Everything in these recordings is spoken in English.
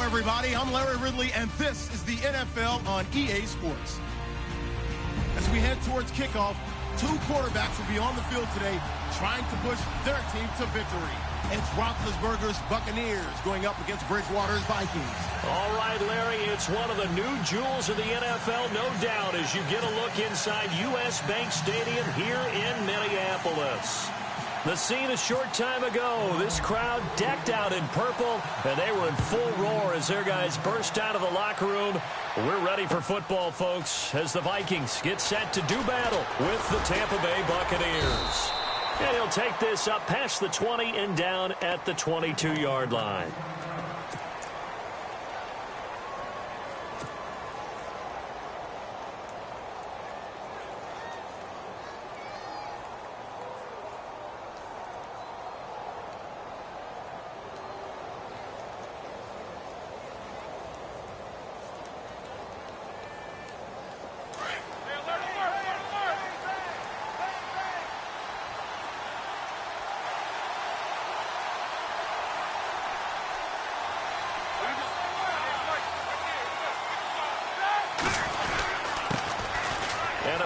everybody. I'm Larry Ridley, and this is the NFL on EA Sports. As we head towards kickoff, two quarterbacks will be on the field today trying to push their team to victory. It's Roethlisberger's Buccaneers going up against Bridgewater's Vikings. All right, Larry, it's one of the new jewels of the NFL, no doubt, as you get a look inside U.S. Bank Stadium here in Minneapolis. The scene a short time ago, this crowd decked out in purple, and they were in full roar as their guys burst out of the locker room. We're ready for football, folks, as the Vikings get set to do battle with the Tampa Bay Buccaneers. And he'll take this up past the 20 and down at the 22-yard line.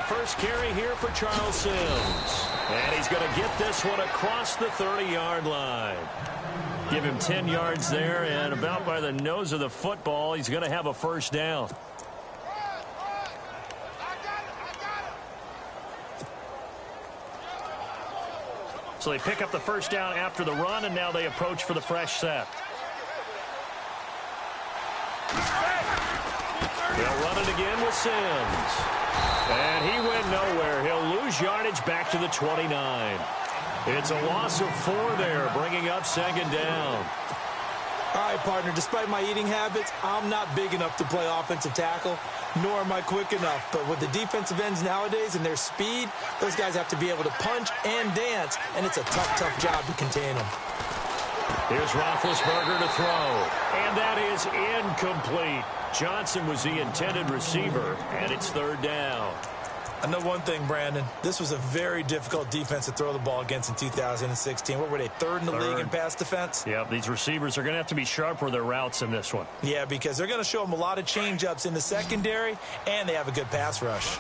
First carry here for Charles Sims. And he's going to get this one across the 30-yard line. Give him 10 yards there, and about by the nose of the football, he's going to have a first down. So they pick up the first down after the run, and now they approach for the fresh set. They'll run it again with Sims. And he went nowhere. He'll lose yardage back to the 29. It's a loss of 4 there, bringing up second down. All right, partner, despite my eating habits, I'm not big enough to play offensive tackle, nor am I quick enough. But with the defensive ends nowadays and their speed, those guys have to be able to punch and dance, and it's a tough, tough job to contain them. Here's Roethlisberger to throw, and that is incomplete. Johnson was the intended receiver, and it's third down. I know one thing, Brandon. This was a very difficult defense to throw the ball against in 2016. What were they, third in the league in pass defense? Yeah, these receivers are going to have to be sharp with their routes in this one. Yeah, because they're going to show them a lot of change-ups in the secondary, and they have a good pass rush.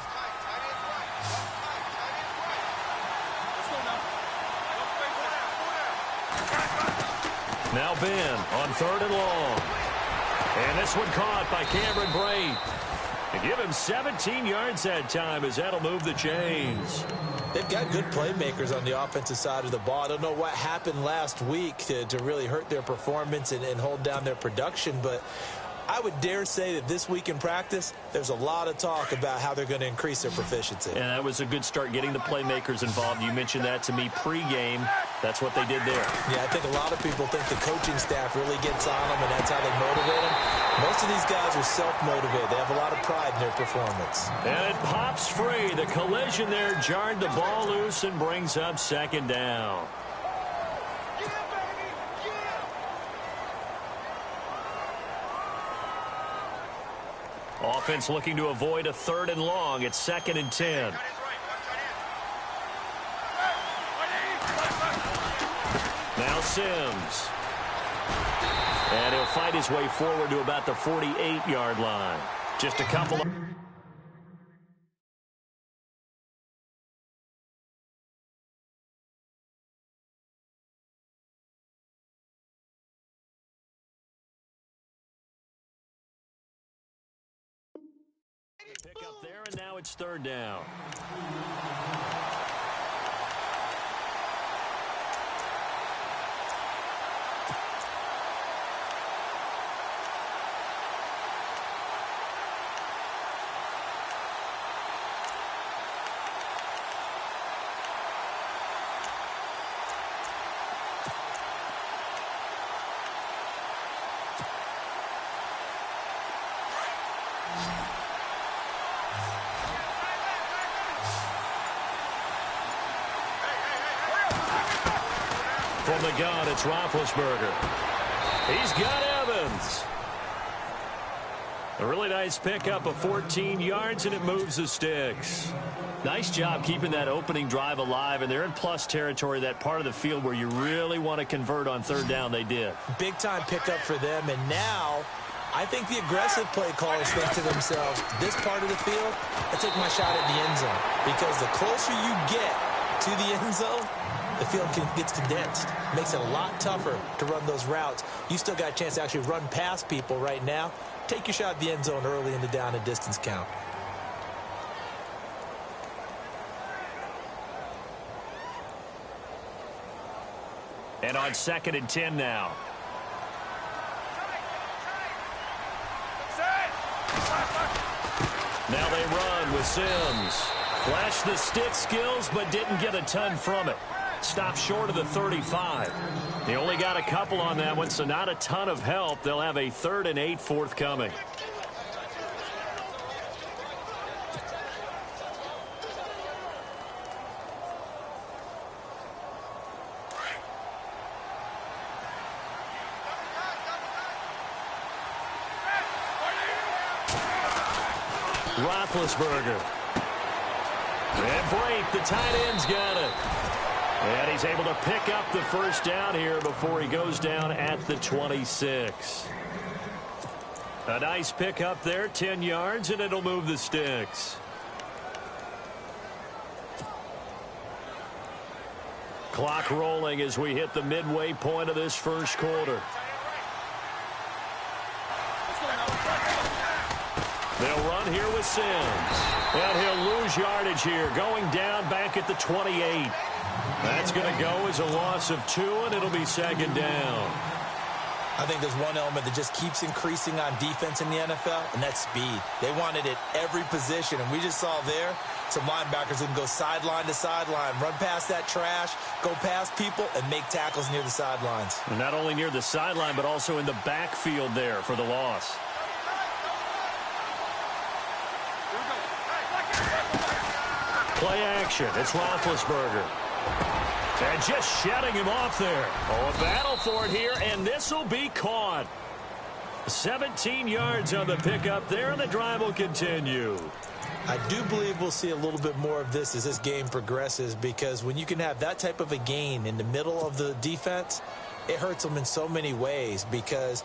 Now Ben on third and long. And this one caught by Cameron Brate. And give him 17 yards that time as that'll move the chains. They've got good playmakers on the offensive side of the ball. I don't know what happened last week to really hurt their performance and hold down their production, but I would dare say that this week in practice, there's a lot of talk about how they're going to increase their proficiency. And that was a good start getting the playmakers involved. You mentioned that to me pregame. That's what they did there. Yeah, I think a lot of people think the coaching staff really gets on them, and that's how they motivate them. Most of these guys are self-motivated. They have a lot of pride in their performance. And it pops free. The collision there jarred the ball loose and brings up second down. Offense looking to avoid a third and long. It's second and 10. Now Sims. And he'll fight his way forward to about the 48-yard line. Just a couple of... Pick up there, and now it's third down. From the gun, it's Roethlisberger. He's got Evans. A really nice pickup of 14 yards, and it moves the sticks. Nice job keeping that opening drive alive, and they're in plus territory, that part of the field where you really want to convert on third down. They did. Big-time pickup for them, and now I think the aggressive play callers think to themselves, this part of the field, I take my shot at the end zone, because the closer you get to the end zone, the field gets condensed. Makes it a lot tougher to run those routes. You still got a chance to actually run past people right now. Take your shot at the end zone early in the down and distance count. And on 2nd and 10 now. Now they run with Sims. Flashed the stick skills, but didn't get a ton from it. Stopped short of the 35. They only got a couple on that one, so not a ton of help. They'll have a 3rd and 8 forthcoming. Roethlisberger. And Blake, the tight end's got it. And he's able to pick up the first down here before he goes down at the 26. A nice pickup there, 10 yards, and it'll move the sticks. Clock rolling as we hit the midway point of this first quarter. They'll run here with Sims. And he'll lose yardage here, going down back at the 28. That's going to go as a loss of 2, and it'll be 2nd down. I think there's one element that just keeps increasing on defense in the NFL, and that's speed. They want it at every position, and we just saw there some linebackers who can go sideline to sideline, run past that trash, go past people, and make tackles near the sidelines. And not only near the sideline, but also in the backfield there for the loss. Play action. It's Roethlisberger. And just shutting him off there. Oh, a battle for it here, and this will be caught. 17 yards on the pickup there, and the drive will continue. I do believe we'll see a little bit more of this as this game progresses, because when you can have that type of a gain in the middle of the defense, it hurts them in so many ways, because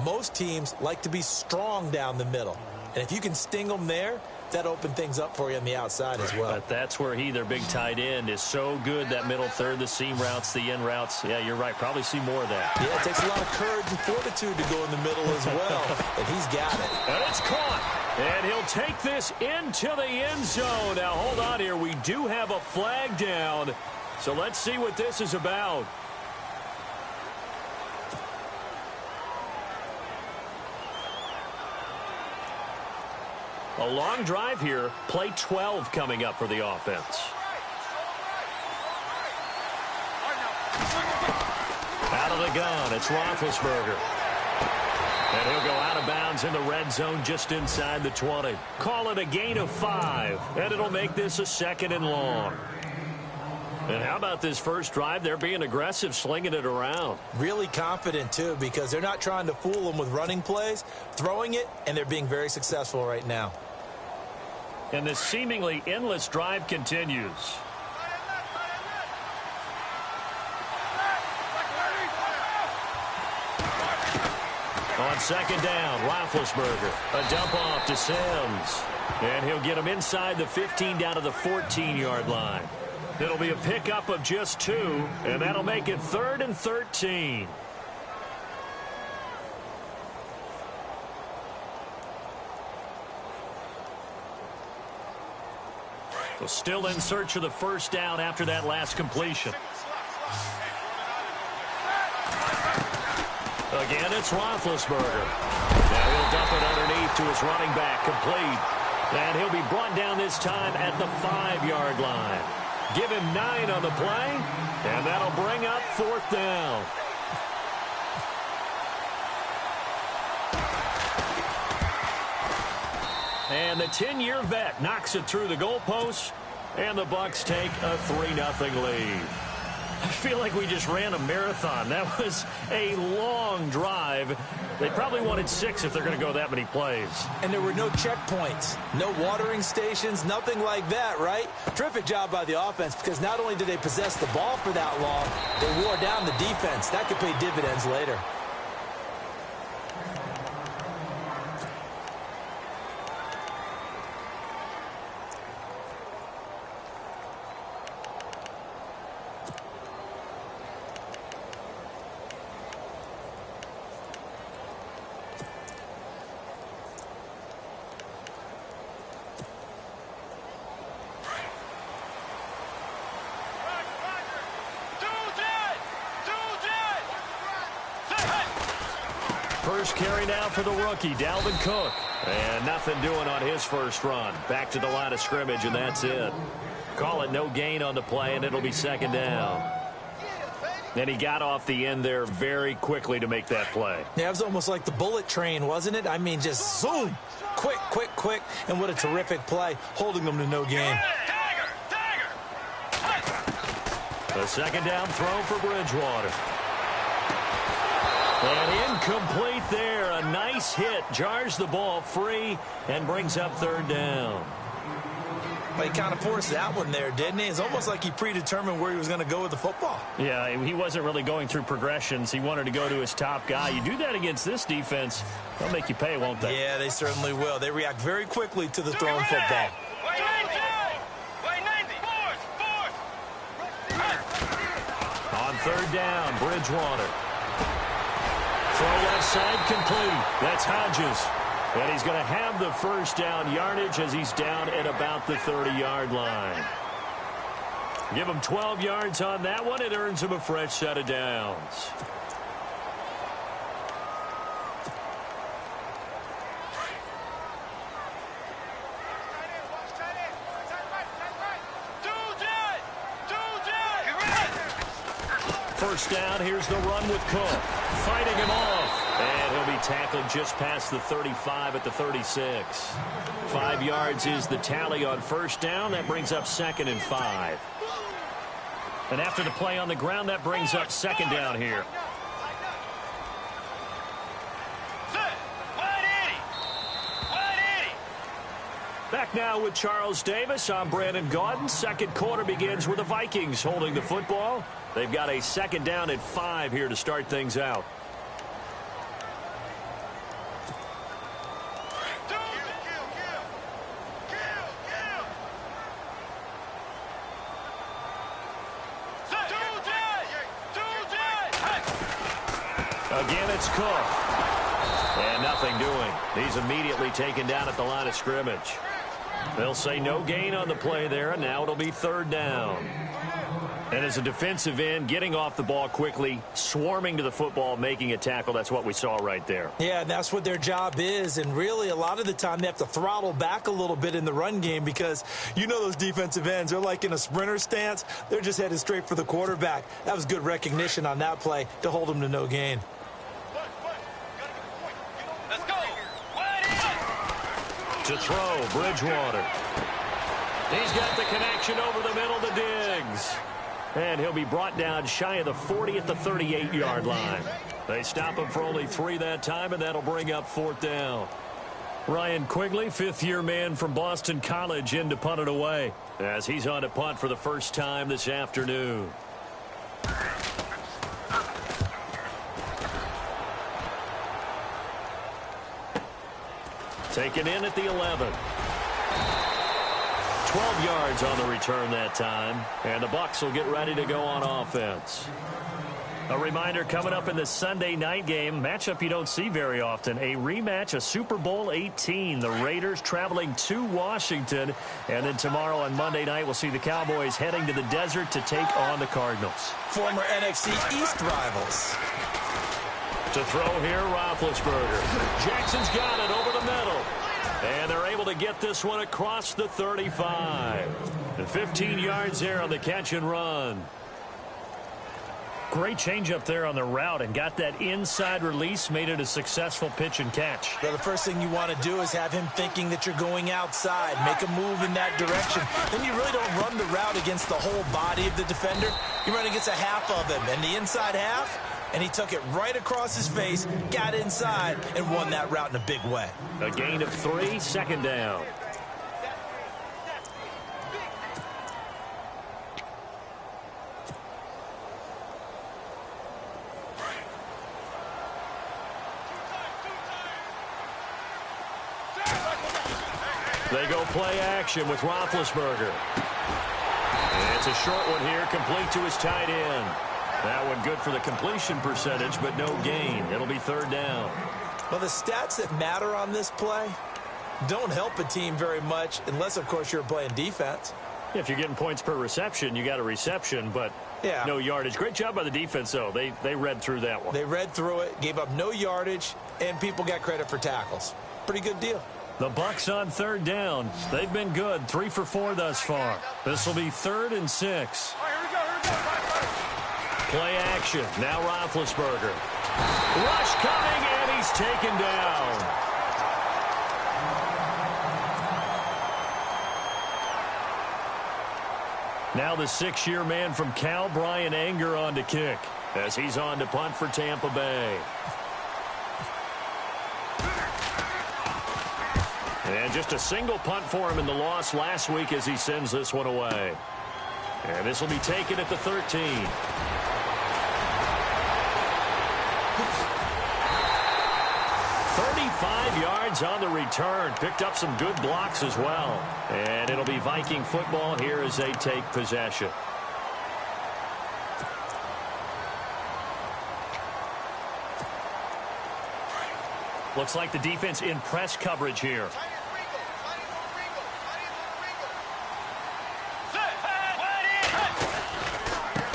most teams like to be strong down the middle. And if you can sting them there, that opened things up for you on the outside as well. But that's where their big tight end, is so good, that middle third, the seam routes, the end routes. Yeah, you're right. Probably see more of that. Yeah, it takes a lot of courage and fortitude to go in the middle as well. And he's got it. And it's caught. And he'll take this into the end zone. Now, hold on here. We do have a flag down. So let's see what this is about. A long drive here. Play 12 coming up for the offense. Out of the gun, it's Roethlisberger. And he'll go out of bounds in the red zone just inside the 20. Call it a gain of 5, and it'll make this a 2nd and long. And how about this first drive? They're being aggressive, slinging it around. Really confident, too, because they're not trying to fool them with running plays, throwing it, and they're being very successful right now. And this seemingly endless drive continues. On 2nd down, Roethlisberger. A dump off to Sims. And he'll get him inside the 15 down to the 14-yard line. It'll be a pickup of just 2, and that'll make it 3rd and 13. So still in search of the first down after that last completion. Again, it's Roethlisberger. Now he'll dump it underneath to his running back, complete. And he'll be brought down this time at the 5-yard line. Give him 9 on the play, and that'll bring up 4th down. And the 10-year vet knocks it through the goalpost, and the Bucs take a 3-0 lead. I feel like we just ran a marathon. That was a long drive. They probably wanted 6 if they're going to go that many plays. And there were no checkpoints, no watering stations, nothing like that, right? Terrific job by the offense because not only did they possess the ball for that long, they wore down the defense. That could pay dividends later. First carry now for the rookie, Dalvin Cook. And nothing doing on his first run. Back to the line of scrimmage, and that's it. Call it no gain on the play, and it'll be second down. And he got off the end there very quickly to make that play. Yeah, it was almost like the bullet train, wasn't it? I mean, just zoom. Quick, quick, quick. And what a terrific play, holding them to no gain. The second down throw for Bridgewater. And incomplete there. A nice hit. Jars the ball free and brings up third down. Well, he kind of forced that one there, didn't he? It's almost like he predetermined where he was going to go with the football. Yeah, he wasn't really going through progressions. He wanted to go to his top guy. You do that against this defense, they'll make you pay, won't they? Yeah, they certainly will. They react very quickly to the thrown football. On third down, Bridgewater. Throw left side complete. That's Hodges. And he's going to have the first down yardage as he's down at about the 30-yard line. Give him 12 yards on that one. It earns him a fresh set of downs. First down, here's the run with Cook. Fighting him off. And he'll be tackled just past the 35 at the 36. 5 yards is the tally on first down. That brings up 2nd and 5. And after the play on the ground, that brings up second down here. Back now with Charles Davis. I'm Brandon Gaudin. Second quarter begins with the Vikings holding the football. They've got a second down at 5 here to start things out. Again, it's Cook. And nothing doing. He's immediately taken down at the line of scrimmage. They'll say no gain on the play there, and now it'll be third down. And as a defensive end, getting off the ball quickly, swarming to the football, making a tackle, that's what we saw right there. Yeah, and that's what their job is. And really, a lot of the time, they have to throttle back a little bit in the run game because you know those defensive ends, they're like in a sprinter stance. They're just headed straight for the quarterback. That was good recognition on that play to hold them to no gain. To throw, Bridgewater. He's got the connection over the middle to Diggs. And he'll be brought down shy of the 40 at the 38-yard line. They stop him for only 3 that time, and that'll bring up fourth down. Ryan Quigley, fifth-year man from Boston College, in to punt it away as he's on to punt for the first time this afternoon. Taken in at the 11. 12 yards on the return that time. And the Bucs will get ready to go on offense. A reminder coming up in the Sunday night game, matchup you don't see very often, a rematch of Super Bowl 18. The Raiders traveling to Washington. And then tomorrow on Monday night, we'll see the Cowboys heading to the desert to take on the Cardinals. Former NFC East rivals. To throw here, Roethlisberger. Jackson's got it over the middle. And they're able to get this one across the 35. And 15 yards there on the catch and run. Great change up there on the route and got that inside release, made it a successful pitch and catch. Well, the first thing you want to do is have him thinking that you're going outside, make a move in that direction. Then you really don't run the route against the whole body of the defender. You run against a half of him, and the inside half, and he took it right across his face, got inside, and won that route in a big way. A gain of 3, second down. They go play action with Roethlisberger. And it's a short one here, complete to his tight end. That one good for the completion percentage, but no gain. It'll be third down. Well, the stats that matter on this play don't help a team very much unless, of course, you're playing defense. If you're getting points per reception, you got a reception, but no yardage. Great job by the defense, though. They read through that one. They read through it, gave up no yardage, and people got credit for tackles. Pretty good deal. The Bucs on third down. They've been good. 3 for 4 thus far. This will be 3rd and 6. Play action. Now Roethlisberger. Rush coming, and he's taken down. Now the 6-year man from Cal, Brian Anger, on to kick as he's on to punt for Tampa Bay. And just a single punt for him in the loss last week as he sends this one away. And this will be taken at the 13. 35 yards on the return. Picked up some good blocks as well. And it'll be Viking football here as they take possession. Looks like the defense in press coverage here.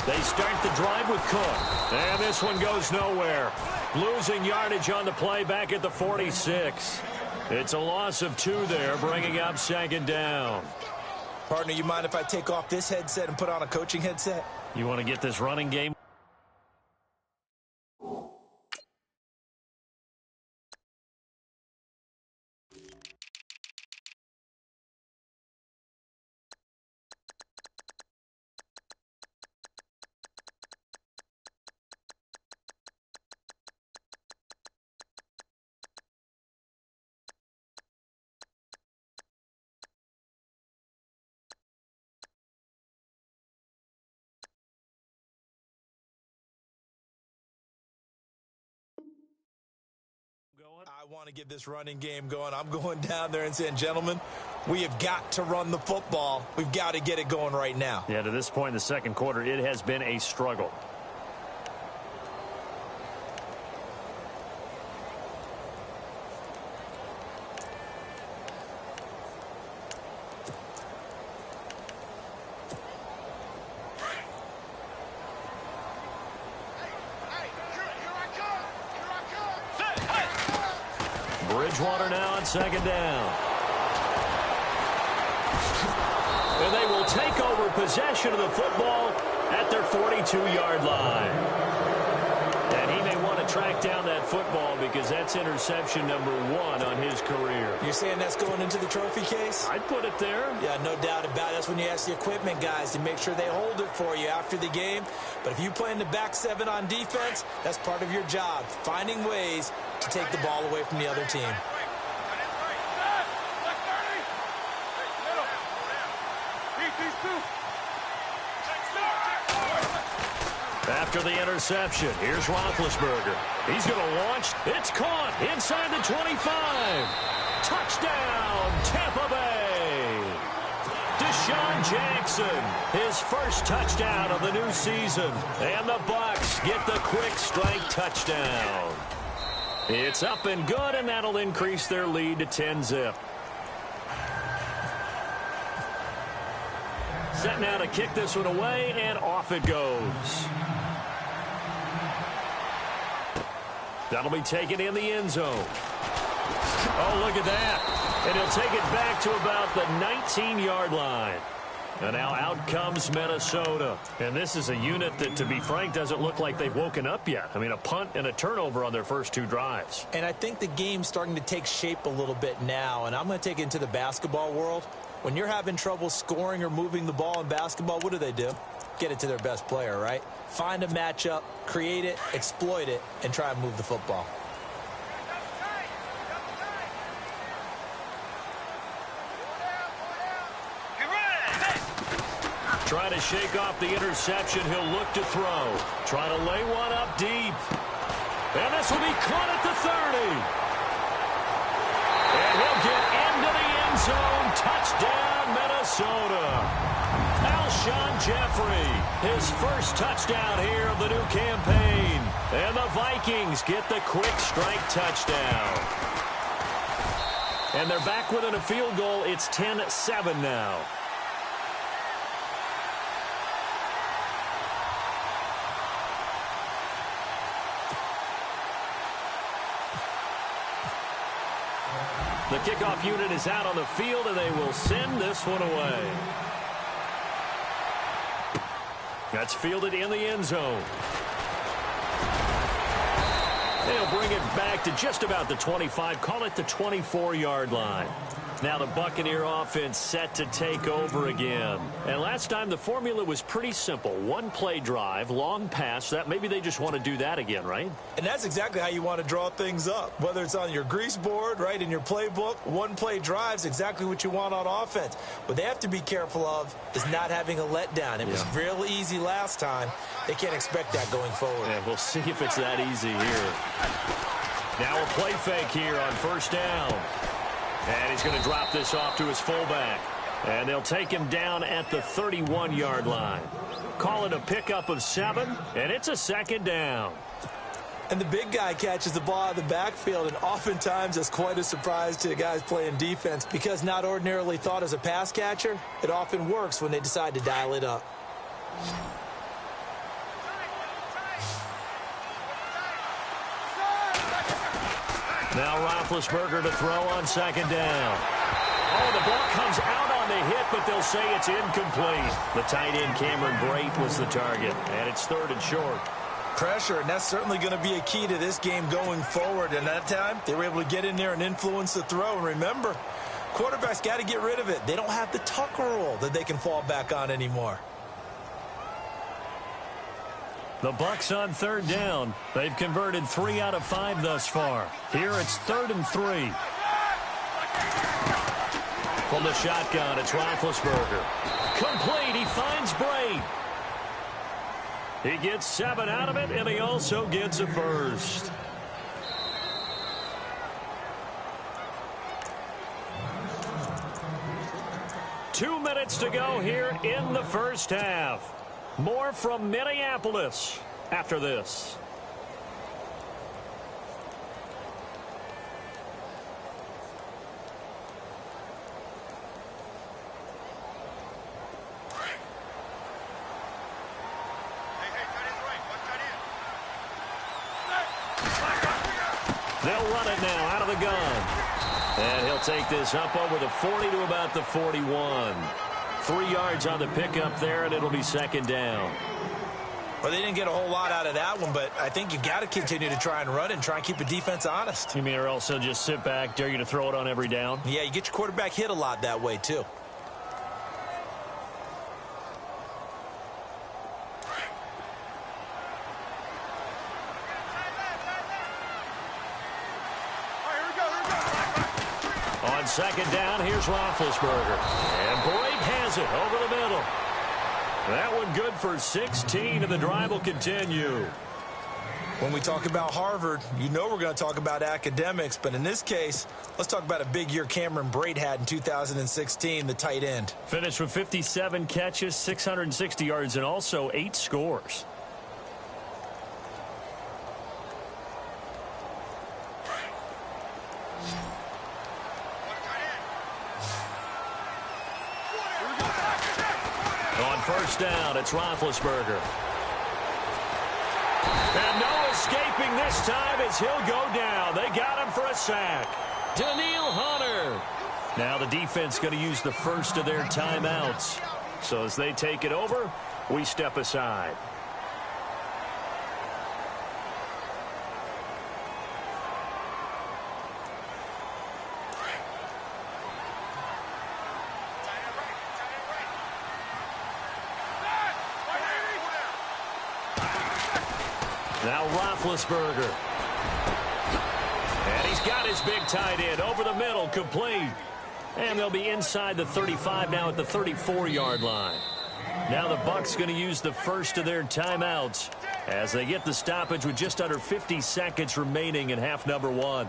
They start the drive with Cook. And this one goes nowhere. Losing yardage on the play back at the 46. It's a loss of 2 there, bringing up second down. Partner, you mind if I take off this headset and put on a coaching headset? You want to get this running game? I want to get this running game going. I'm going down there and saying, gentlemen, we have got to run the football. We've got to get it going right now. Yeah, to this point in the second quarter, it has been a struggle. Bridgewater now on second down. And they will take over possession of the football at their 42-yard line. And he may want to track down that football because that's interception number 1 on his career. You're saying that's going into the trophy case? I'd put it there. Yeah, no doubt about it. That's when you ask the equipment guys to make sure they hold it for you after the game. But if you play in the back 7 on defense, that's part of your job, finding ways to take the ball away from the other team. After the interception, here's Roethlisberger. He's going to launch. It's caught inside the 25. Touchdown, Tampa Bay. Deshaun Jackson, his first touchdown of the new season. And the Bucs get the quick strike touchdown. It's up and good, and that'll increase their lead to 10-zip. Set now to kick this one away, and off it goes. That'll be taken in the end zone. Oh, look at that. And he'll take it back to about the 19-yard line. And now out comes Minnesota. And this is a unit that, to be frank, doesn't look like they've woken up yet. I mean, a punt and a turnover on their first 2 drives. And I think the game's starting to take shape a little bit now. And I'm going to take it into the basketball world. When you're having trouble scoring or moving the ball in basketball, what do? Get it to their best player, right? Find a matchup, create it, exploit it, and try and move the football. Trying to shake off the interception. He'll look to throw. Trying to lay one up deep. And this will be caught at the 30. And he'll get into the end zone. Touchdown, Minnesota. Alshon Jeffrey, his first touchdown here of the new campaign. And the Vikings get the quick strike touchdown. And they're back within a field goal. It's 10-7 now. The kickoff unit is out on the field, and they will send this one away. That's fielded in the end zone. They'll bring it back to just about the 25, call it the 24-yard line. Now the Buccaneer offense set to take over again. And last time the formula was pretty simple. 1-play drive, long pass. That maybe they just want to do that again, right? And that's exactly how you want to draw things up. Whether it's on your grease board, right, in your playbook, 1-play drive's exactly what you want on offense. What they have to be careful of is not having a letdown. It was real easy last time. They can't expect that going forward. Yeah, we'll see if it's that easy here. Now a play fake here on first down. And he's going to drop this off to his fullback. And they'll take him down at the 31-yard line. Call it a pickup of 7, and it's a second down. And the big guy catches the ball out of the backfield, and oftentimes it's quite a surprise to the guys playing defense because not ordinarily thought as a pass catcher, it often works when they decide to dial it up. Now Roethlisberger to throw on second down. Oh, the ball comes out on the hit, but they'll say it's incomplete. The tight end, Cameron Brate, was the target, and it's 3rd and short. Pressure, and that's certainly going to be a key to this game going forward. And that time, they were able to get in there and influence the throw. And remember, quarterbacks got to get rid of it. They don't have the Tucker rule that they can fall back on anymore. The Bucs on 3rd down. They've converted 3 out of 5 thus far. Here it's 3rd and 3. From the shotgun, it's Roethlisberger. Complete. He finds Brate. He gets 7 out of it, and he also gets a first. Two minutes to go here in the first half. More from Minneapolis after this. They'll run it now out of the gun. And he'll take this up over the 40 to about the 41. 3 yards on the pickup there, and it'll be second down. Well, they didn't get a whole lot out of that one, but I think you've got to continue to try and run it and try and keep the defense honest. You mean, or else they'll just sit back, dare you to throw it on every down? Yeah, you get your quarterback hit a lot that way, too. On second down, here's Roethlisberger. And Brate has it over the middle. That one good for 16, and the drive will continue. When we talk about Harvard, you know we're going to talk about academics, but in this case, let's talk about a big year Cameron Brate had in 2016, the tight end. Finished with 57 catches, 660 yards, and also 8 scores. First down, it's Roethlisberger. And no escaping this time as he'll go down. They got him for a sack. Daniil Hunter. Now the defense going to use the first of their timeouts. So as they take it over, we step aside. Now Roethlisberger. And he's got his big tight end over the middle, complete. And they'll be inside the 35 now at the 34-yard line. Now the Bucs going to use the first of their timeouts as they get the stoppage with just under 50 seconds remaining in half number 1.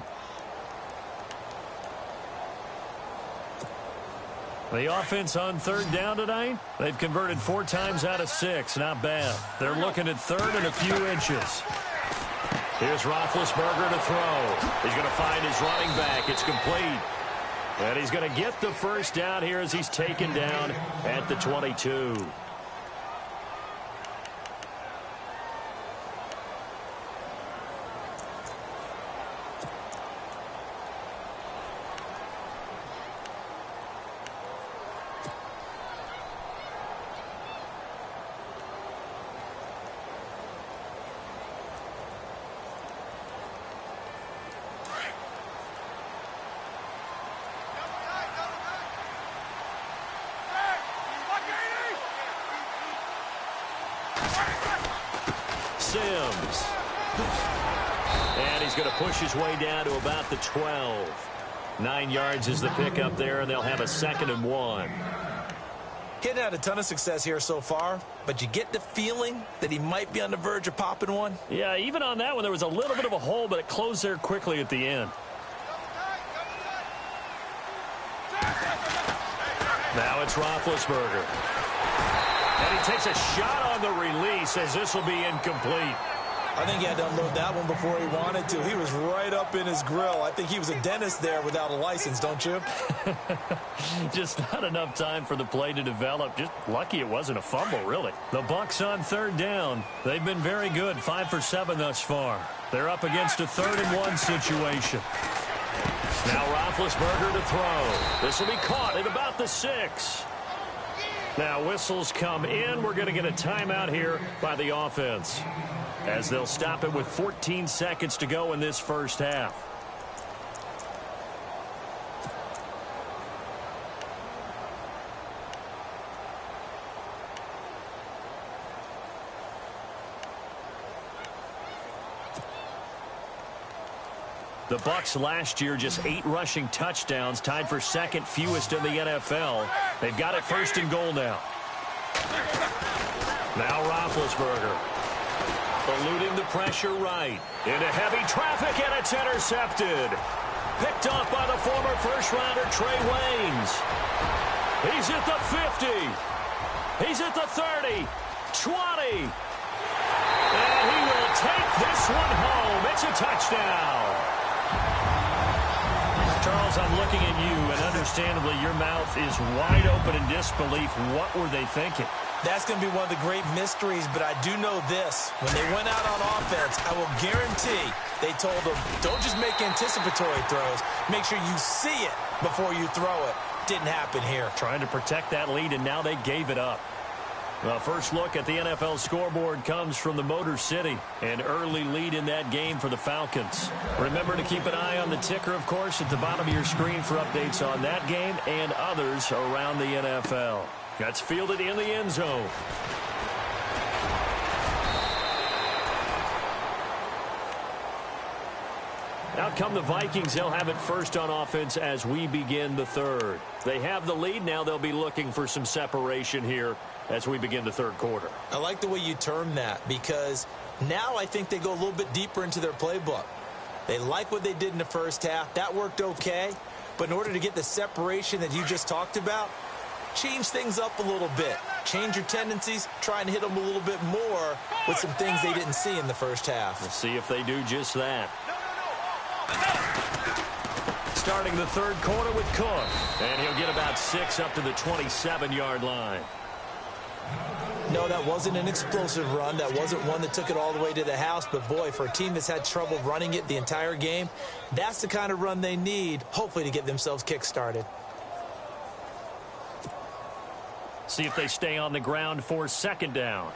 The offense on third down tonight, they've converted 4 times out of 6. Not bad. They're looking at third and a few inches. Here's Roethlisberger to throw. He's going to find his running back. It's complete. And he's going to get the first down here as he's taken down at the 22. Sims. And he's going to push his way down to about the 12. 9 yards is the pickup there, and they'll have a 2nd and 1. He hadn't had a ton of success here so far, but you get the feeling that he might be on the verge of popping one. Yeah, even on that one, there was a little bit of a hole, but it closed there quickly at the end. Now it's Roethlisberger. And he takes a shot on the release as this will be incomplete. I think he had to unload that one before he wanted to. He was right up in his grill. I think he was a dentist there without a license, don't you? Just not enough time for the play to develop. Just lucky it wasn't a fumble, really. The Bucs on third down. They've been very good, 5 for 7 thus far. They're up against a 3rd and 1 situation. Now Roethlisberger to throw. This will be caught at about the 6. Now whistles come in. We're going to get a timeout here by the offense, as they'll stop it with 14 seconds to go in this first half. The Bucs last year just 8 rushing touchdowns, tied for 2nd fewest in the NFL. They've got it 1st and goal now. Now Roethlisberger. Eluding the pressure right. Into heavy traffic, and it's intercepted. Picked off by the former first-rounder Trey Waynes. He's at the 50. He's at the 30. 20. And he will take this one home. It's a touchdown. Charles, I'm looking at you, and understandably your mouth is wide open in disbelief. What were they thinking? That's going to be one of the great mysteries, but I do know this. When they went out on offense, I will guarantee they told them, don't just make anticipatory throws. Make sure you see it before you throw it. Didn't happen here. Trying to protect that lead, and now they gave it up. Well, first look at the NFL scoreboard comes from the Motor City. An early lead in that game for the Falcons. Remember to keep an eye on the ticker, of course, at the bottom of your screen for updates on that game and others around the NFL. That's fielded in the end zone. Out come the Vikings. They'll have it first on offense as we begin the third. They have the lead. Now they'll be looking for some separation here as we begin the third quarter. I like the way you term that, because now I think they go a little bit deeper into their playbook. They like what they did in the first half. That worked okay. But in order to get the separation that you just talked about, change things up a little bit. Change your tendencies. Try and hit them a little bit more with some things they didn't see in the first half. We'll see if they do just that. Starting the third quarter with Cook. And he'll get about 6 up to the 27-yard line. No, that wasn't an explosive run. That wasn't one that took it all the way to the house. But, boy, for a team that's had trouble running it the entire game, that's the kind of run they need, hopefully, to get themselves kick-started. See if they stay on the ground for second down.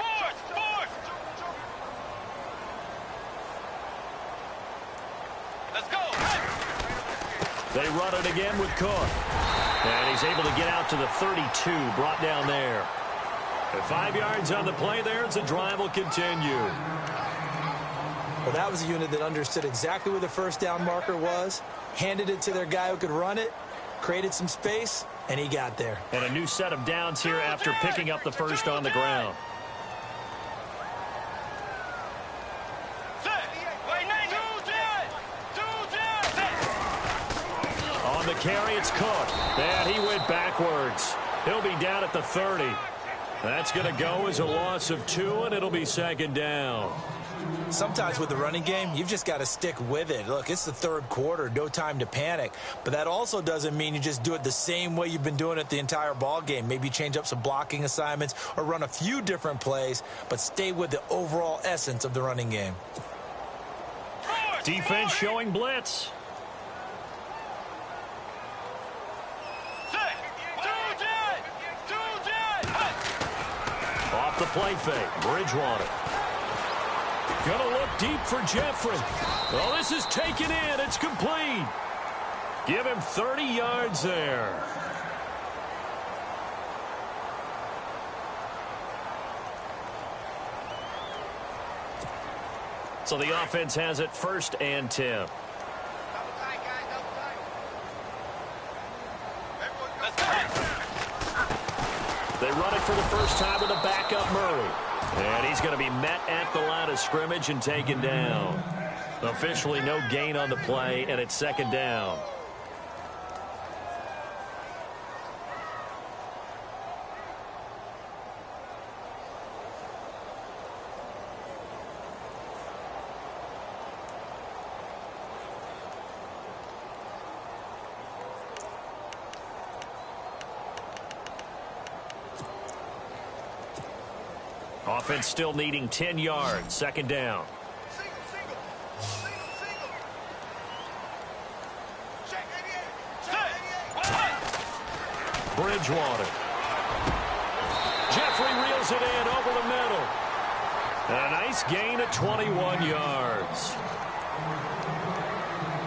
Let's go. They run it again with Cook. And he's able to get out to the 32, brought down there. At 5 yards on the play there, as the drive will continue. Well, that was a unit that understood exactly where the first down marker was, handed it to their guy who could run it, created some space, and he got there. And a new set of downs here after picking up the first on the ground. On the carry, it's Cook. And he went backwards. He'll be down at the 30. That's going to go as a loss of 2, and it'll be second down. Sometimes with the running game, you've just got to stick with it. Look, it's the third quarter, no time to panic. But that also doesn't mean you just do it the same way you've been doing it the entire ball game. Maybe change up some blocking assignments or run a few different plays, but stay with the overall essence of the running game. Defense showing blitz. Off the play fake, Bridgewater. Gonna look deep for Jeffrey. Oh, this is taken in. It's complete. Give him 30 yards there. So the offense has it 1st and 10. They run it for the first time with a backup Murray. And he's going to be met at the line of scrimmage and taken down. Officially no gain on the play, and it's second down. Offense still needing 10 yards. Second down. Bridgewater. Jeffrey reels it in over the middle. And a nice gain of 21 yards.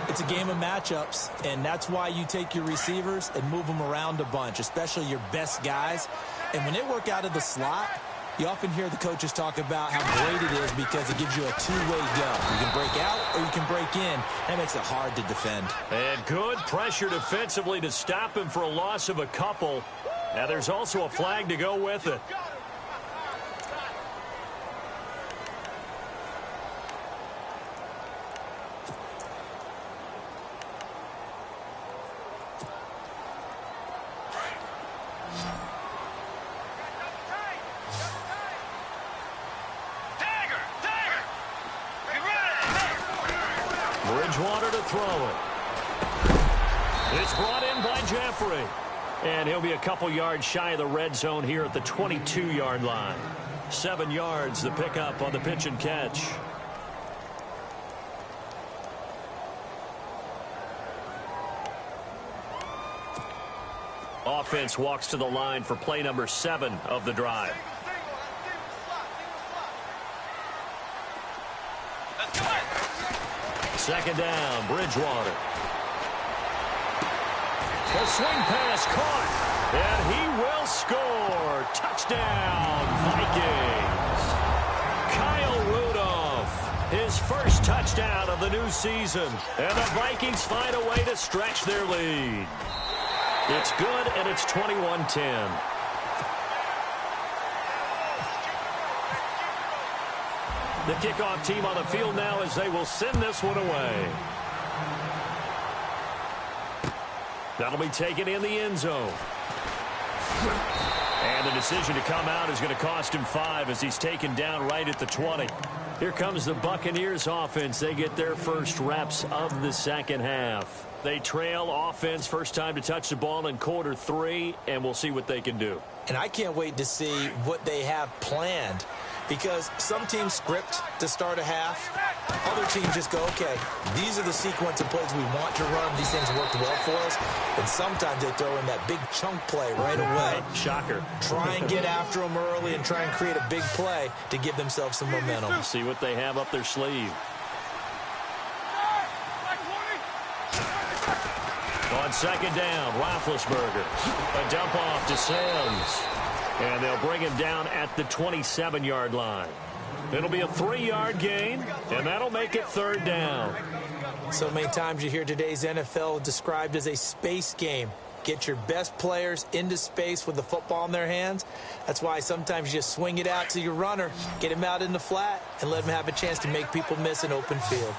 It's a game of matchups, and that's why you take your receivers and move them around a bunch, especially your best guys. And when they work out of the slot, you often hear the coaches talk about how great it is because it gives you a two-way go. You can break out or you can break in. That makes it hard to defend. And good pressure defensively to stop him for a loss of a couple. Now there's also a flag to go with it. Bridgewater to throw it. It's brought in by Jeffrey. And he'll be a couple yards shy of the red zone here at the 22-yard line. 7 yards, the pickup on the pitch and catch. Offense walks to the line for play number 7 of the drive. Second down, Bridgewater. A swing pass caught, and he will score. Touchdown, Vikings. Kyle Rudolph, his first touchdown of the new season. And the Vikings find a way to stretch their lead. It's good, and it's 21-10. The kickoff team on the field now as they will send this one away. That'll be taken in the end zone. And the decision to come out is going to cost him 5 as he's taken down right at the 20. Here comes the Buccaneers offense. They get their first reps of the second half. They trail offense first time to touch the ball in quarter 3, and we'll see what they can do. And I can't wait to see what they have planned, because some teams script to start a half, Other teams just go, okay, these are the sequence of plays we want to run. These things work well for us. And sometimes they throw in that big chunk play right away. Shocker. Try and get after them early and try and create a big play to give themselves some momentum. See what they have up their sleeve. On second down, Roethlisberger. A dump off to Sims. And they'll bring him down at the 27-yard line. It'll be a 3-yard gain, and that'll make it third down. So many times you hear today's NFL described as a space game. Get your best players into space with the football in their hands. That's why sometimes you just swing it out to your runner, get him out in the flat, and let him have a chance to make people miss an open field.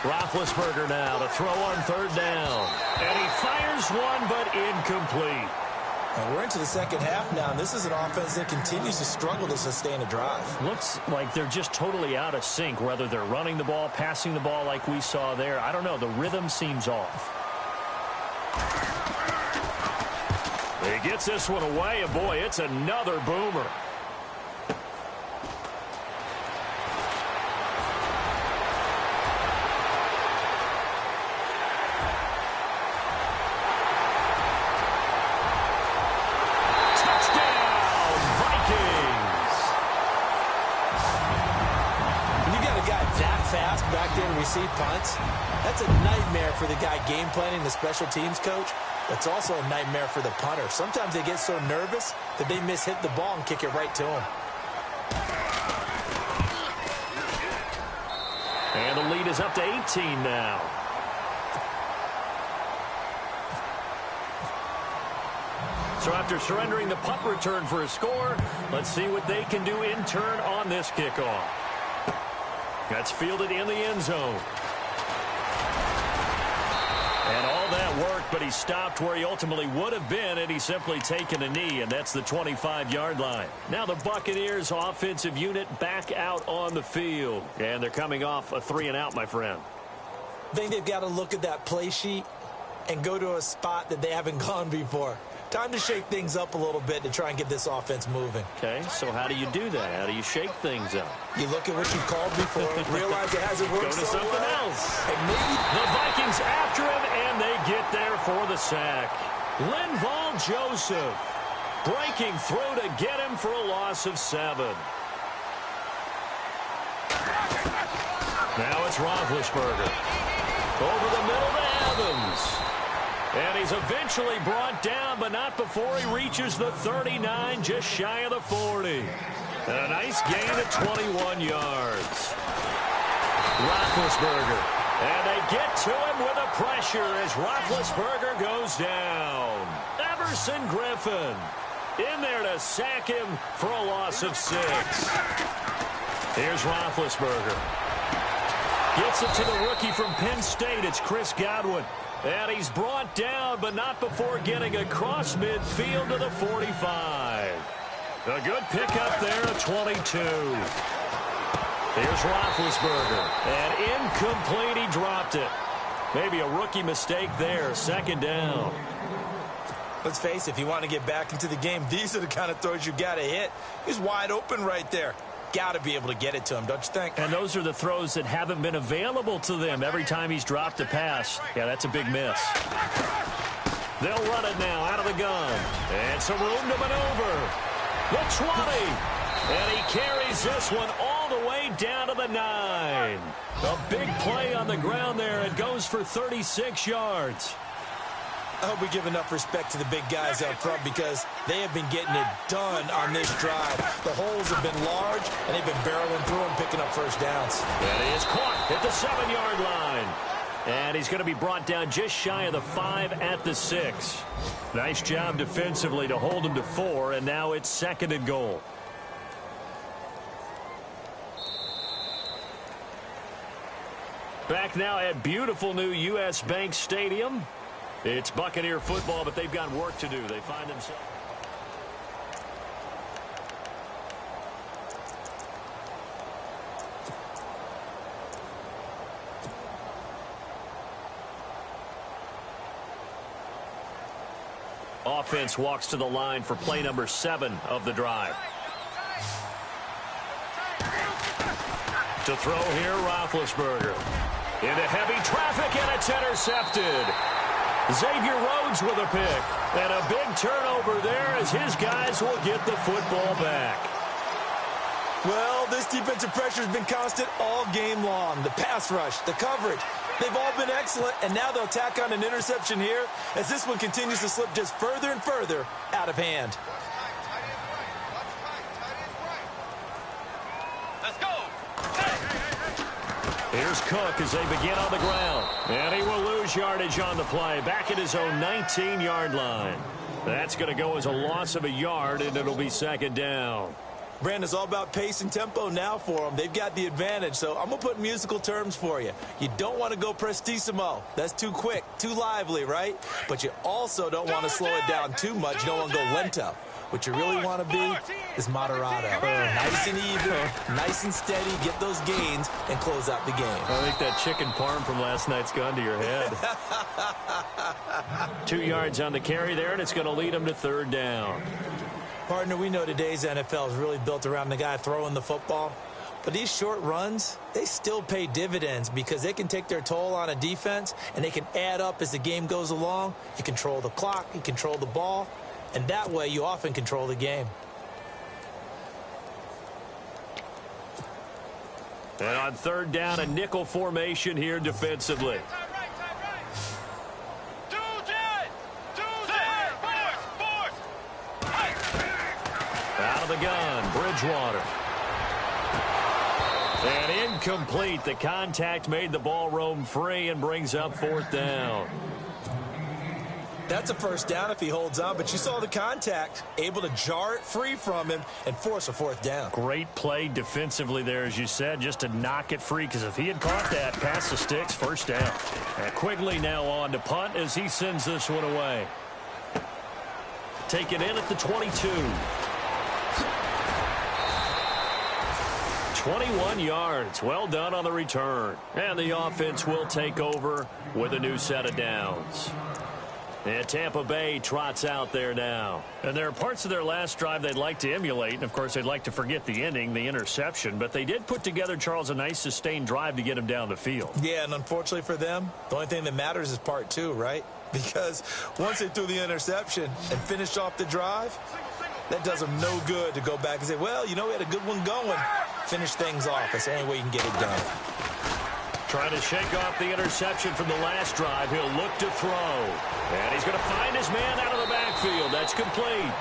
Roethlisberger now to throw on third down. And he fires one, but incomplete. And we're into the second half now, and this is an offense that continues to struggle to sustain a drive. Looks like they're just totally out of sync, whether they're running the ball, passing the ball like we saw there. I don't know. The rhythm seems off. He gets this one away, and boy, it's another boomer. Receive punts. That's a nightmare for the guy game planning, the special teams coach. That's also a nightmare for the punter. Sometimes they get so nervous that they hit the ball and kick it right to him. And the lead is up to 18 now. So after surrendering the punt return for a score, let's see what they can do in turn on this kickoff. That's fielded in the end zone. And all that worked, but he stopped where he ultimately would have been, and he's simply taken a knee, and that's the 25-yard line. Now the Buccaneers offensive unit back out on the field, and they're coming off a 3-and-out, my friend. I think they've got to look at that play sheet and go to a spot that they haven't gone before. Time to shake things up a little bit to try and get this offense moving. Okay, so how do you do that? How do you shake things up? You look at what you called before, realize it hasn't worked so well. Go to something else. And maybe the Vikings after him, and they get there for the sack. Linval Joseph breaking through to get him for a loss of 7. Now it's Roethlisberger. Over the middle to Evans. And he's eventually brought down, but not before he reaches the 39, just shy of the 40. And a nice gain of 21 yards. Roethlisberger. And they get to him with a pressure as Roethlisberger goes down. Everson Griffin in there to sack him for a loss of 6. Here's Roethlisberger. Gets it to the rookie from Penn State. It's Chris Godwin. And he's brought down, but not before getting across midfield to the 45. A good pickup there at 22. Here's Roethlisberger. And incomplete, he dropped it. Maybe a rookie mistake there, second down. Let's face it, if you want to get back into the game, these are the kind of throws you got to hit. He's wide open right there. Got to be able to get it to him, don't you think? And those are the throws that haven't been available to them every time he's dropped a pass. Yeah, that's a big miss. They'll run it now out of the gun. And some room to maneuver. The 20. And he carries this one all the way down to the 9. A big play on the ground there. It goes for 36 yards. I hope we give enough respect to the big guys up front because they have been getting it done on this drive. The holes have been large, and they've been barreling through and picking up first downs. And he is caught at the 7-yard line. And he's going to be brought down just shy of the 5 at the 6. Nice job defensively to hold him to 4, and now it's 2nd and goal. Back now at beautiful new U.S. Bank Stadium. It's Buccaneer football, but they've got work to do. They find themselves. Offense walks to the line for play number 7 of the drive. To throw here, Roethlisberger. Into heavy traffic, and it's intercepted. Xavier Rhodes with a pick. And a big turnover there as his guys will get the football back. Well, this defensive pressure has been constant all game long. The pass rush, the coverage, they've all been excellent, and now they'll tack on an interception here as this one continues to slip just further and further out of hand. Let's go. Here's Cook as they begin on the ground. And he will lose yardage on the play. Back at his own 19-yard line. That's going to go as a loss of a yard, and it'll be second down. Brandon, it's all about pace and tempo now for them. They've got the advantage, so I'm going to put musical terms for you. You don't want to go prestissimo. That's too quick, too lively, right? But you also don't want to slow it down too much. You don't want to go lento. What you really want to be is moderato. Nice and even, nice and steady, get those gains, and close out the game. I think that chicken parm from last night's gone to your head. 2 yards on the carry there, and it's going to lead them to third down. Partner, we know today's NFL is really built around the guy throwing the football. But these short runs, they still pay dividends because they can take their toll on a defense, and they can add up as the game goes along. You control the clock, you control the ball, and that way you often control the game. And on third down, a nickel formation here defensively. Out of the gun, Bridgewater. And incomplete. The contact made the ball roam free and brings up fourth down. That's a first down if he holds on, but you saw the contact, able to jar it free from him and force a fourth down. Great play defensively there, as you said, just to knock it free, because if he had caught that, past the sticks, first down. And Quigley now on to punt as he sends this one away. Taken in at the 22. 21 yards. Well done on the return. And the offense will take over with a new set of downs. And Tampa Bay trots out there now. And there are parts of their last drive they'd like to emulate. And, of course, they'd like to forget the ending, the interception. But they did put together, Charles, a nice sustained drive to get him down the field. Yeah, and unfortunately for them, the only thing that matters is part two, right? Because once they threw the interception and finished off the drive, that does them no good to go back and say, well, you know, we had a good one going. Finish things off. That's the only way you can get it done. Trying to shake off the interception from the last drive. He'll look to throw. And he's going to find his man out of the backfield. That's complete.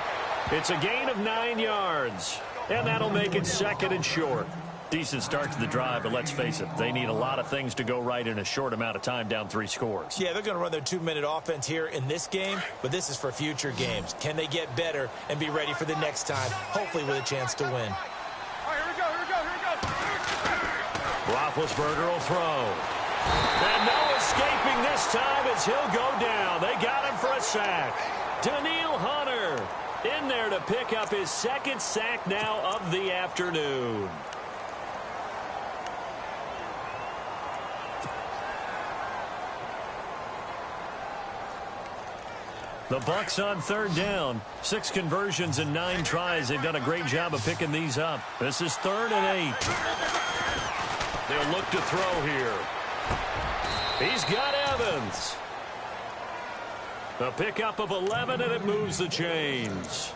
It's a gain of 9 yards. And that'll make it second and short. Decent start to the drive, but let's face it, they need a lot of things to go right in a short amount of time, down 3 scores. Yeah, they're going to run their 2-minute offense here in this game, but this is for future games. Can they get better and be ready for the next time, hopefully with a chance to win? Roethlisberger will throw. And no escaping this time as he'll go down. They got him for a sack. Daniil Hunter in there to pick up his second sack now of the afternoon. The Bucs on third down. 6 conversions and 9 tries. They've done a great job of picking these up. This is 3rd and 8. They'll look to throw here. He's got Evans. A pickup of 11, and it moves the chains.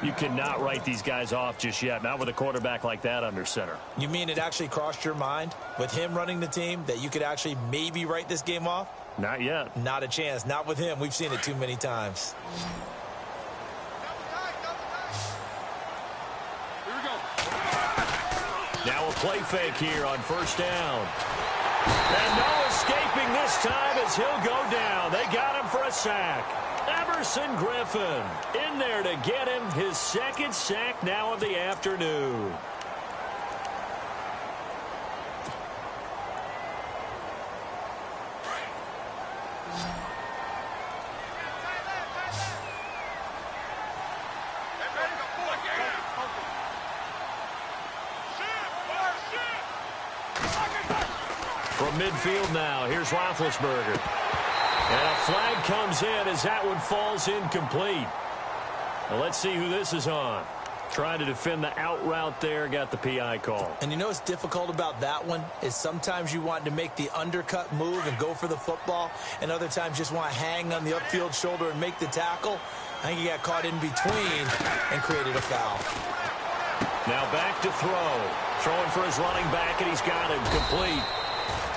You cannot write these guys off just yet, not with a quarterback like that under center. You mean it actually crossed your mind with him running the team that you could actually maybe write this game off? Not yet. Not a chance. Not with him. We've seen it too many times. Now a play fake here on first down. And no escaping this time as he'll go down. They got him for a sack. Everson Griffin in there to get him his second sack now of the afternoon. From midfield now, here's Roethlisberger. And a flag comes in as that one falls incomplete. Well, let's see who this is on. Trying to defend the out route there, got the PI call. And you know what's difficult about that one is sometimes you want to make the undercut move and go for the football, and other times just want to hang on the upfield shoulder and make the tackle. I think he got caught in between and created a foul. Now back to throw. Throwing for his running back, and he's got him complete.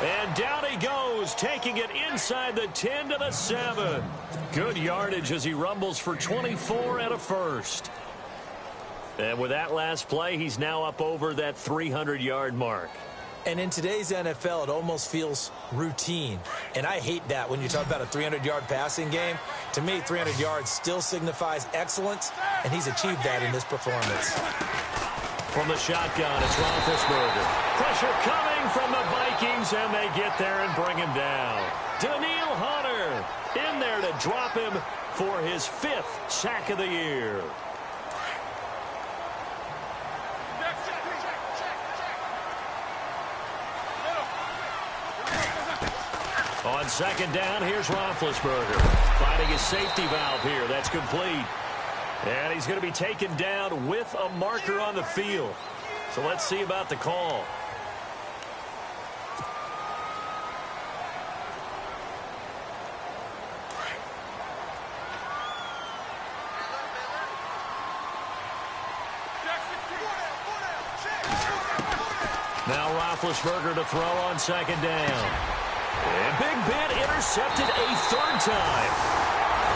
And down he goes, taking it inside the 10 to the 7. Good yardage as he rumbles for 24 and a first. And with that last play, he's now up over that 300-yard mark. And in today's NFL, it almost feels routine. And I hate that when you talk about a 300-yard passing game. To me, 300 yards still signifies excellence, and he's achieved that in this performance. From the shotgun, it's Roethlisberger. Pressure coming from the Vikings, and they get there and bring him down. Daniil Hunter in there to drop him for his 5th sack of the year. On second down, here's Roethlisberger. Finding his safety valve here. That's complete. And he's going to be taken down with a marker on the field. So let's see about the call. Now Roethlisberger to throw on second down. And Big Ben intercepted a 3rd time.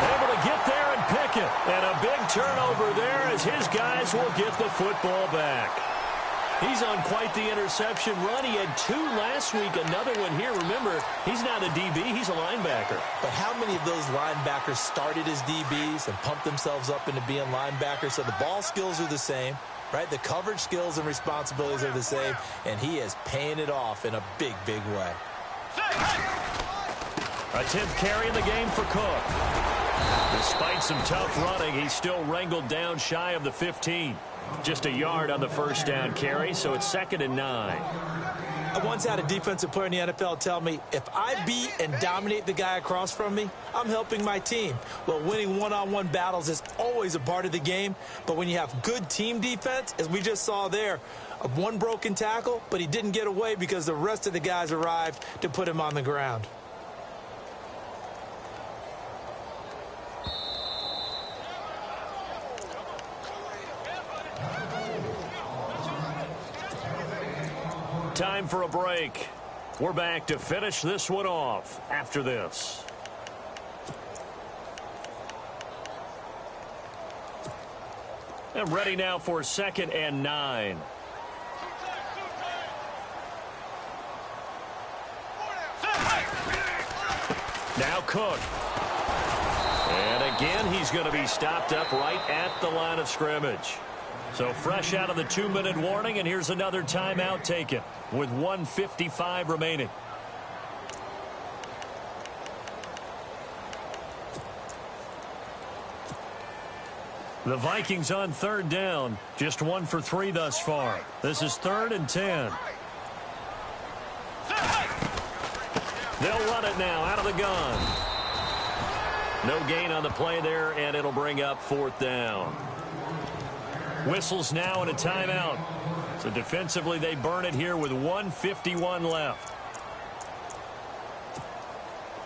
Able to get there and pick it. And a big turnover there as his guys will get the football back. He's on quite the interception run. He had 2 last week, another one here. Remember, he's not a DB, he's a linebacker. But how many of those linebackers started as DBs and pumped themselves up into being linebackers? So the ball skills are the same, right? The coverage skills and responsibilities are the same, and he is paying it off in a big, big way. A 10th carry in the game for Cook. Despite some tough running, he's still wrangled down shy of the 15. Just a yard on the first down carry, so it's 2nd and 9. I once had a defensive player in the NFL tell me, if I beat and dominate the guy across from me, I'm helping my team. Well, winning one-on-one battles is always a part of the game, but when you have good team defense, as we just saw there, one broken tackle, but he didn't get away because the rest of the guys arrived to put him on the ground. Time for a break. We're back to finish this one off after this. And ready now for 2nd and 9. Now Cook. And again, he's going to be stopped up right at the line of scrimmage. So fresh out of the 2-minute warning, and here's another timeout taken with 1:55 remaining. The Vikings on 3rd down, just 1 for 3 thus far. This is 3rd and 10. They'll run it now out of the gun. No gain on the play there, and it'll bring up 4th down. Whistles now and a timeout. So defensively, they burn it here with 1:51 left.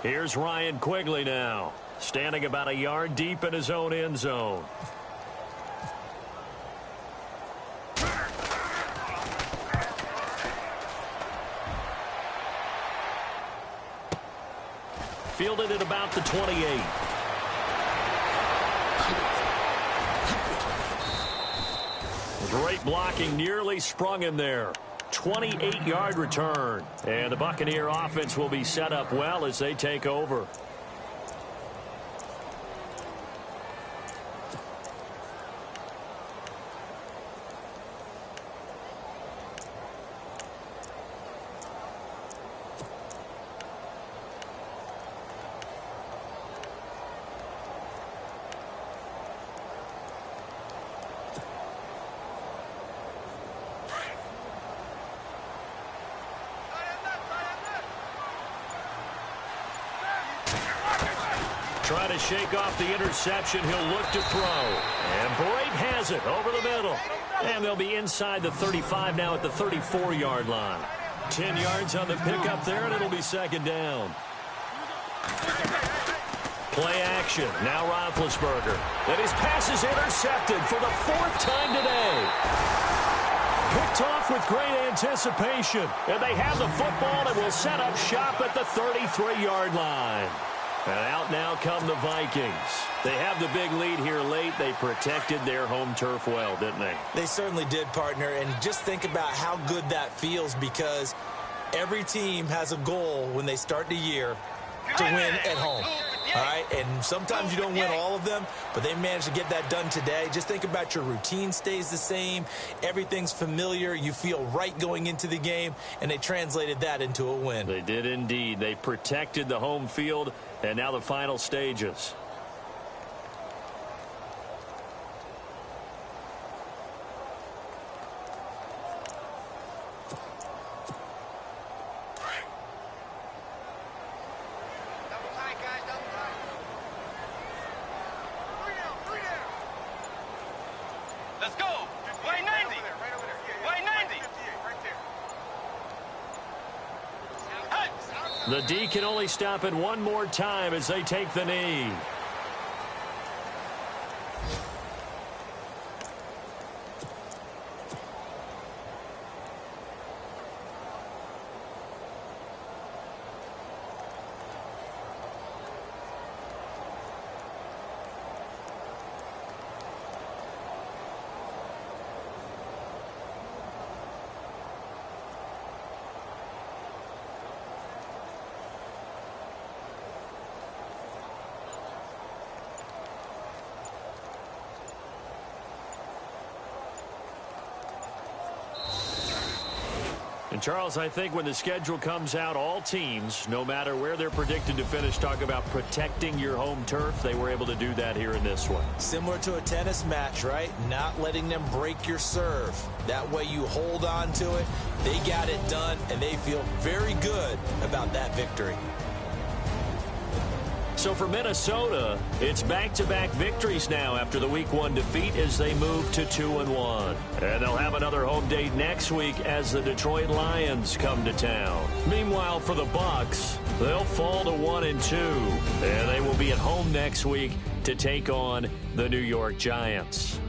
Here's Ryan Quigley now, standing about a yard deep in his own end zone. Fielded at about the 28. Great blocking, nearly sprung him there. 28-yard return. And the Buccaneer offense will be set up well as they take over. Trying to shake off the interception. He'll look to throw. And Brate has it over the middle. And they'll be inside the 35 now at the 34-yard line. 10 yards on the pickup there, and it'll be second down. Play action. Now Roethlisberger. And his pass is intercepted for the 4th time today. Picked off with great anticipation. And they have the football and will set up shop at the 33-yard line. And out now come the Vikings. They have the big lead here late. They protected their home turf well, didn't they? They certainly did, partner. And just think about how good that feels, because every team has a goal when they start the year to win at home. All right, and sometimes you don't win all of them, but they managed to get that done today. Just think about your routine stays the same. Everything's familiar. You feel right going into the game, and they translated that into a win. They did indeed. They protected the home field, and now the final stages. Let's go. Way 90. Way 90. The D can only stop it one more time as they take the knee. And, Charles, I think when the schedule comes out, all teams, no matter where they're predicted to finish, talk about protecting your home turf. They were able to do that here in this one. Similar to a tennis match, right? Not letting them break your serve. That way you hold on to it. They got it done, and they feel very good about that victory. So for Minnesota, it's back-to-back victories now after the Week 1 defeat as they move to 2-1. And they'll have another home date next week as the Detroit Lions come to town. Meanwhile, for the Bucs, they'll fall to 1-2. And they will be at home next week to take on the New York Giants.